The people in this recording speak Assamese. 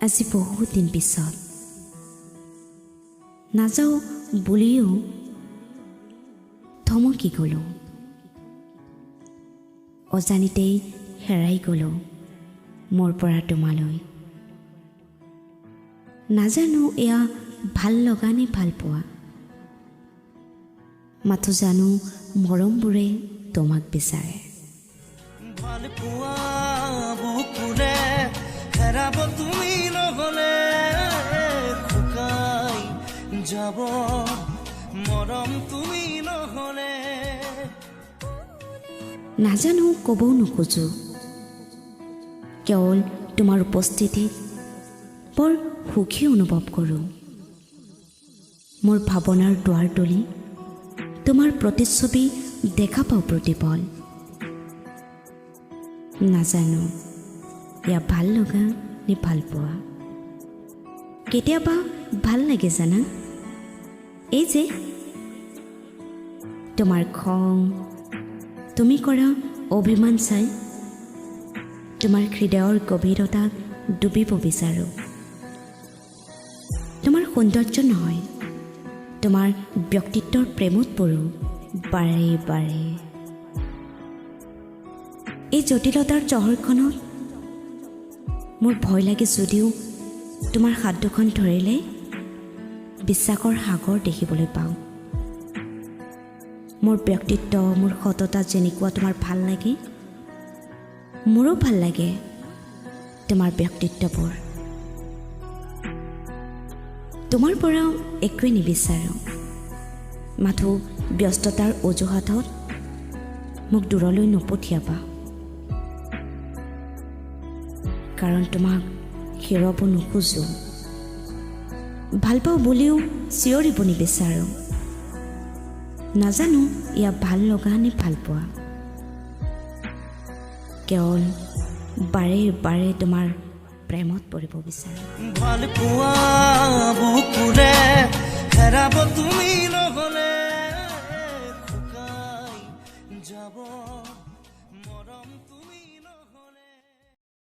আজি বহুত দিন পিছত নাযাওঁ বুলিও থমকি গ'লোঁ। অজানিতেই হেৰাই গ'লোঁ মোৰ পৰা তোমালৈ। নাজানো এয়া ভাল লগা নে ভাল পোৱা, মাথো জানো মৰমবোৰে তোমাক বিচাৰে। ভাল পোৱা বুকুৰে হেৰাব তুমি নহ'লে, শুকাই যাব মৰম তুমি নহ'লে। নাজানো ক'বও নোখোজো, কেৱল তোমাৰ উপস্থিতিত বৰ সুখী অনুভৱ কৰোঁ। মোৰ ভাৱনাৰ দুৱাৰ তুলি তোমাৰ প্ৰতিচ্ছবি দেখা পাওঁ প্ৰতিপল। নাজানো এয়া ভাল লগা নে ভাল পোৱা, কেতিয়াবা ভাল লাগে জানা। এই যে তোমাৰ খং, তুমি কৰা অভিমান চাই তোমাৰ হৃদয়ৰ গভীৰতাত ডুবিব বিচাৰোঁ। তোমাৰ সৌন্দৰ্য নহয়, তোমাৰ ব্যক্তিত্বৰ প্ৰেমত পৰোঁ বাৰে বাৰে। এই জটিলতাৰ চহৰখনত মোৰ ভয় লাগে যদিও তোমাৰ হাত দুখন ধৰিলে বিশ্বাসৰ সাগৰ দেখিবলৈ পাওঁ। মোৰ ব্যক্তিত্ব, মোৰ সততা যেনেকুৱা তোমাৰ ভাল লাগে, মোৰো ভাল লাগে তোমাৰ ব্যক্তিত্ববোৰ। তোমাৰ পৰা একোৱেই নিবিচাৰোঁ, মাথো ব্যস্ততাৰ অজুহাতত মোক দূৰলৈ নপঠিয়াবা, কাৰণ তোমাক হেৰুৱাব নোখোজোঁ। ভাল পাওঁ বুলিও চিঞৰিব নিবিচাৰোঁ। নাজানো এয়া ভাল লগা নে ভাল পোৱা, কেৱল বাৰে বাৰে তোমাৰ প্ৰেমত পৰিব বিচাৰোঁ। ভাল পোৱা বুকুৰে হেৰাব তুমি নহ'লে।